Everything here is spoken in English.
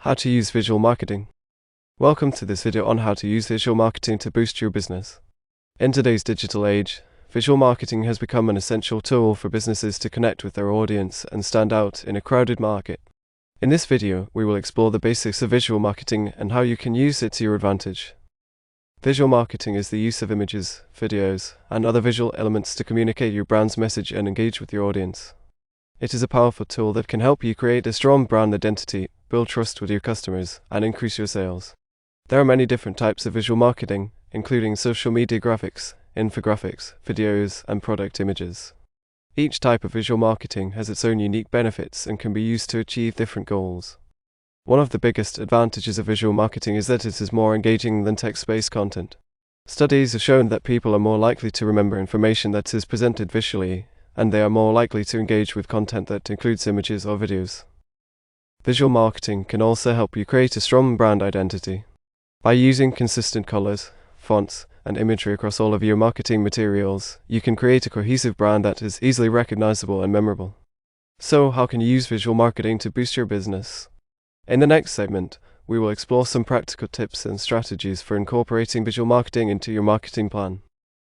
How to use visual marketing. Welcome to this video on how to use visual marketing to boost your business. In today's digital age, visual marketing has become an essential tool for businesses to connect with their audience and stand out in a crowded market. In this video, we will explore the basics of visual marketing and how you can use it to your advantage. Visual marketing is the use of images, videos, and other visual elements to communicate your brand's message and engage with your audience. It is a powerful tool that can help you create a strong brand identity, build trust with your customers, and increase your sales. There are many different types of visual marketing, including social media graphics, infographics, videos, and product images. Each type of visual marketing has its own unique benefits and can be used to achieve different goals. One of the biggest advantages of visual marketing is that it is more engaging than text-based content. Studies have shown that people are more likely to remember information that is presented visually, and they are more likely to engage with content that includes images or videos. Visual marketing can also help you create a strong brand identity. By using consistent colors, fonts, and imagery across all of your marketing materials, you can create a cohesive brand that is easily recognizable and memorable. So, how can you use visual marketing to boost your business? In the next segment, we will explore some practical tips and strategies for incorporating visual marketing into your marketing plan.